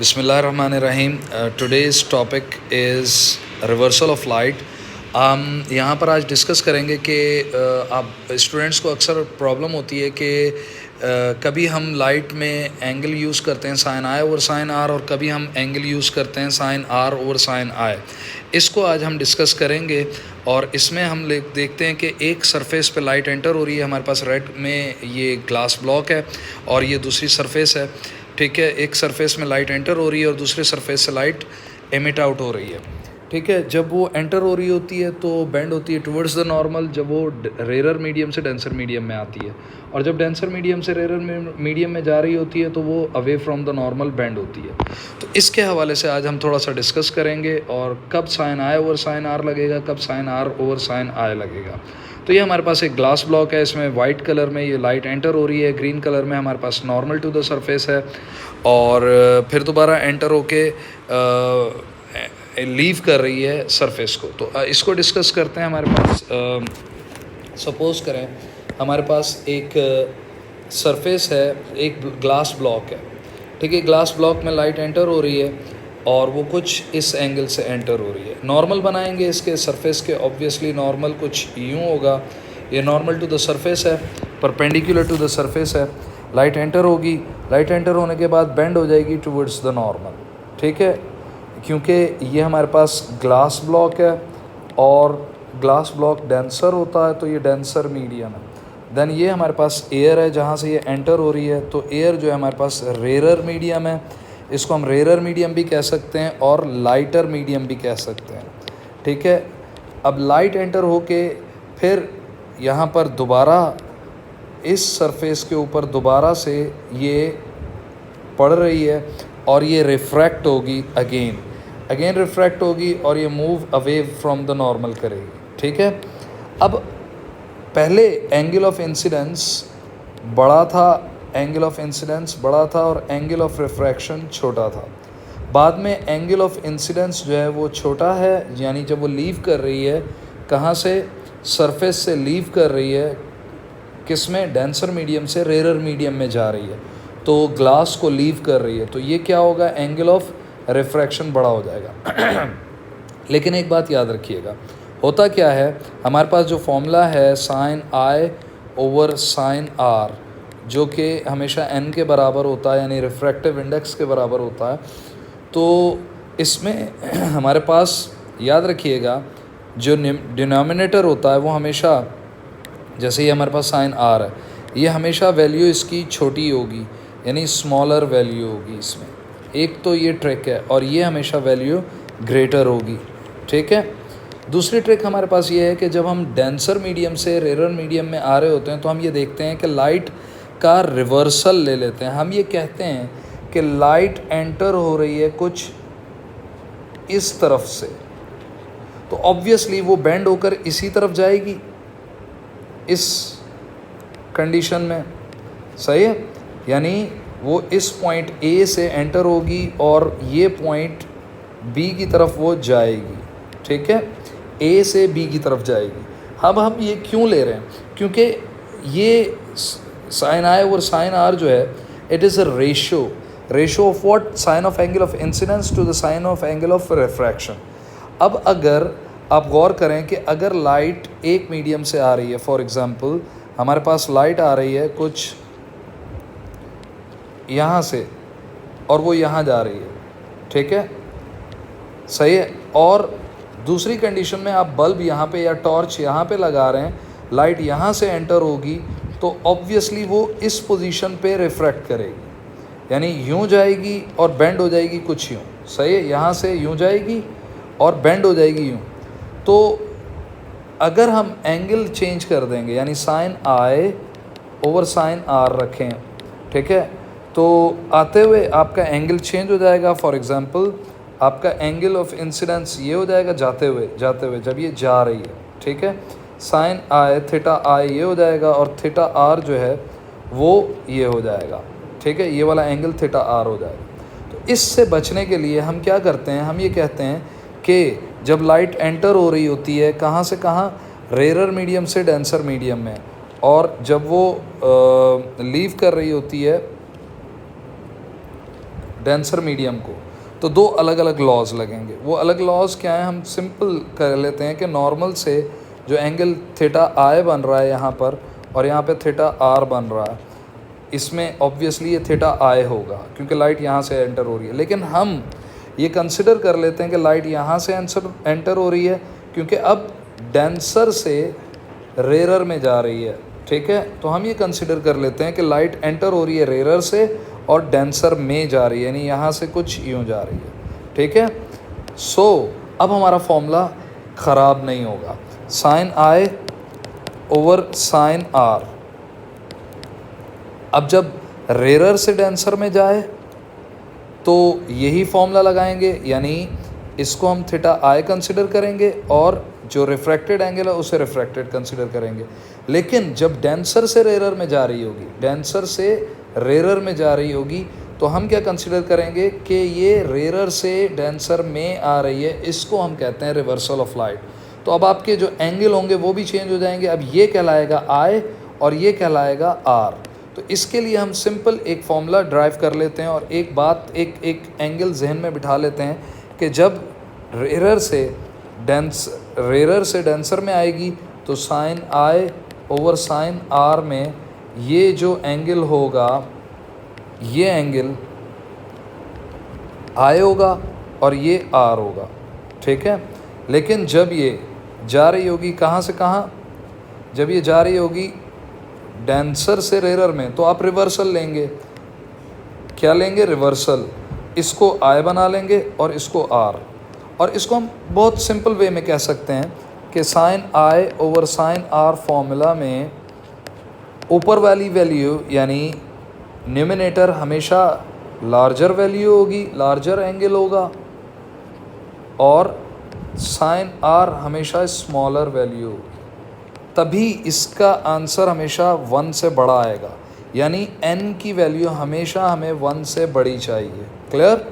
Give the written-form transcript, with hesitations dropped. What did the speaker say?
बिस्मिल्लाहिर्रहमानिर्रहीम। Today's topic is reversal of light. हम यहाँ पर आज डिस्कस करेंगे कि आप स्टूडेंट्स को अक्सर प्रॉब्लम होती है कि कभी हम लाइट में एंगल यूज़ करते हैं sine i over sine r, और कभी हम एंगल यूज़ करते हैं sine r over sine i. इसको आज हम डिस्कस करेंगे और इसमें हम देखते हैं कि एक सरफेस पे लाइट एंटर हो रही है। हमारे पास रेड में ये ग्लास ब्लॉक है और ये दूसरी सरफेस है, ठीक है। एक सरफेस में लाइट एंटर हो रही है और दूसरे सरफेस से लाइट एमिट आउट हो रही है, ठीक है। जब वो एंटर हो रही होती है तो बेंड होती है टुवर्ड्स द नॉर्मल, जब वो रेयर मीडियम से डेंसर मीडियम में आती है, और जब डेंसर मीडियम से रेयर मीडियम में जा रही होती है तो वो away from the normal bend होती है। तो इसके हवाले से आज हम थोड़ा सा डिस्कस करेंगे, और कब sine i over sine r लगेगा, कब sine r over sine i लगेगा। तो ये हमारे पास एक ग्लास ब्लॉक है, इसमें वाइट कलर में ये लाइट एंटर हो रही है, ग्रीन कलर में हमारे पास नॉर्मल टू द सरफेस है, और फिर दोबारा एंटर होके लीव कर रही है सरफेस को। तो इसको डिस्कस करते हैं। हमारे पास सपोज़ करें हमारे पास एक सरफेस है, एक ग्लास ब्लॉक है, ठीक है। ग्लास ब्लॉक में लाइट एंटर हो रही है और वो कुछ इस एंगल से एंटर हो रही है। नॉर्मल बनाएंगे इसके सरफेस के, ऑब्वियसली नॉर्मल कुछ यूँ होगा। ये नॉर्मल टू द सरफेस है, परपेंडिकुलर टू द सरफेस है। लाइट एंटर होगी, लाइट एंटर होने के बाद बेंड हो जाएगी टुवर्ड्स द नॉर्मल, ठीक है। क्योंकि ये हमारे पास ग्लास ब्लॉक है और ग्लास ब्लॉक डेंसर होता है, तो ये डेंसर मीडियम है। देन ये हमारे पास एयर है जहाँ से ये एंटर हो रही है, तो एयर जो है हमारे पास रेयर मीडियम है। इसको हम रेयर मीडियम भी कह सकते हैं और लाइटर मीडियम भी कह सकते हैं, ठीक है। अब लाइट एंटर होके फिर यहाँ पर दोबारा इस सरफेस के ऊपर दोबारा से ये पड़ रही है और ये रिफ्रैक्ट होगी, अगेन रिफ्रैक्ट होगी और ये move away from the normal करेगी, ठीक है। अब पहले एंगल ऑफ इंसिडेंस बड़ा था, और एंगल ऑफ रिफ्रैक्शन छोटा था। बाद में एंगल ऑफ इंसिडेंस जो है वो छोटा है, यानी जब वो लीव कर रही है, कहाँ से, सरफेस से लीव कर रही है, किस में, डेंसर मीडियम से रेयर मीडियम में जा रही है, तो ग्लास को लीव कर रही है, तो ये क्या होगा, एंगल ऑफ रिफ्रैक्शन बड़ा हो जाएगा। लेकिन एक बात याद रखिएगा, होता क्या है, हमारे पास जो फॉर्मूला है sine i over sine r, जो कि हमेशा n के बराबर होता है, यानी रिफ्रैक्टिव इंडेक्स के बराबर होता है। तो इसमें हमारे पास याद रखिएगा जो डिनोमिनेटर होता है वो हमेशा, जैसे ये हमारे पास साइन आर है, ये हमेशा वैल्यू इसकी छोटी होगी, यानी स्मॉलर वैल्यू होगी इसमें। एक तो ये ट्रिक है, और ये हमेशा वैल्यू ग्रेटर होगी, ठीक है। दूसरी ट्रिक हमारे पास ये है कि जब हम डेंसर मीडियम से रेयर मीडियम में आ रहे होते हैं तो हम ये देखते हैं कि लाइट का रिवर्सल ले लेते हैं। हम ये कहते हैं कि लाइट एंटर हो रही है कुछ इस तरफ से, तो ऑब्वियसली वो बेंड होकर इसी तरफ जाएगी इस कंडीशन में, सही है। यानी वो इस पॉइंट ए से एंटर होगी और ये पॉइंट बी की तरफ वो जाएगी, ठीक है, ए से बी की तरफ जाएगी। अब हम ये क्यों ले रहे हैं, क्योंकि ये sine i over sine r जो है, it is a ratio of what, sine of angle of incidence to the sine of angle of refraction. अब अगर आप गौर करें कि अगर लाइट एक मीडियम से आ रही है, फॉर एग्जांपल हमारे पास लाइट आ रही है कुछ यहाँ से और वो यहाँ जा रही है, ठीक है, सही है। और दूसरी कंडीशन में आप बल्ब यहाँ पे या टॉर्च यहाँ पे लगा रहे हैं, लाइट यहाँ से एंटर होगी, तो ऑब्वियसली वो इस पोजीशन पे रिफ्रैक्ट करेगी, यानी यूँ जाएगी और बेंड हो जाएगी कुछ यूँ, सही है। यहाँ से यूँ जाएगी और बेंड हो जाएगी यूँ। तो अगर हम एंगल चेंज कर देंगे, यानी sine i over sine r रखें, ठीक है, तो आते हुए आपका एंगल चेंज हो जाएगा। फॉर एग्जांपल आपका एंगल ऑफ इंसिडेंस ये हो जाएगा जाते हुए जब ये जा रही है, ठीक है, साइन आई थीटा आई ये हो जाएगा, और थीटा आर जो है वो ये हो जाएगा, ठीक है, ये वाला एंगल थीटा आर हो जाएगा। तो इससे बचने के लिए हम क्या करते हैं, हम ये कहते हैं कि जब लाइट एंटर हो रही होती है, कहाँ से कहाँ, रेयर मीडियम से डेंसर मीडियम में, और जब वो लीव कर रही होती है डेंसर मीडियम को, तो दो अलग अलग लॉज लगेंगे। वो अलग लॉज क्या है, हम सिंपल कर लेते हैं कि नॉर्मल से जो एंगल थीटा आई बन रहा है यहाँ पर और यहाँ पे थीटा आर बन रहा है, इसमें ऑब्वियसली ये थीटा आई होगा क्योंकि लाइट यहाँ से एंटर हो रही है। लेकिन हम ये कंसिडर कर लेते हैं कि लाइट यहाँ से एंटर हो रही है क्योंकि अब डेंसर से रेयर में जा रही है, ठीक है। तो हम ये कंसिडर कर लेते हैं कि लाइट एंटर हो रही है रेयर से और डेंसर में जा रही है, यानी यहाँ से कुछ यूँ जा रही है, ठीक है। सो अब हमारा फॉर्मूला ख़राब नहीं होगा, sine i over sine r. अब जब रेयर से डेंसर में जाए तो यही फॉर्मूला लगाएंगे, यानी इसको हम थीटा आई कंसिडर करेंगे और जो रिफ्रैक्टेड एंगल है उसे रिफ्रैक्टेड कंसिडर करेंगे। लेकिन जब डेंसर से रेयर में जा रही होगी, डेंसर से रेयर में जा रही होगी, तो हम क्या कंसिडर करेंगे कि ये रेयर से डेंसर में आ रही है, इसको हम कहते हैं रिवर्सल ऑफ लाइट। तो अब आपके जो एंगल होंगे वो भी चेंज हो जाएंगे, अब ये कहलाएगा आई और ये कहलाएगा आर। तो इसके लिए हम सिंपल एक फॉर्मूला ड्राइव कर लेते हैं और एक बात एक एंगल जहन में बिठा लेते हैं कि जब रेयर से डेंसर में आएगी तो sine i over sine r में ये जो एंगल होगा, ये एंगल आई होगा और ये आर होगा, ठीक है। लेकिन जब ये जा रही होगी कहाँ से कहाँ, जब ये जा रही होगी डेंसर से रेयर में, तो आप रिवर्सल लेंगे। क्या लेंगे? रिवर्सल। इसको आई बना लेंगे और इसको आर, और इसको हम बहुत सिंपल वे में कह सकते हैं कि sine i over sine r formula में ऊपर वाली वैल्यू यानी न्यूमिनेटर हमेशा लार्जर वैल्यू होगी, लार्जर एंगल होगा, और साइन आर हमेशा स्मॉलर वैल्यू होगी। तभी इसका आंसर हमेशा 1 से बड़ा आएगा, यानी n की वैल्यू हमेशा हमें 1 से बड़ी चाहिए। क्लियर?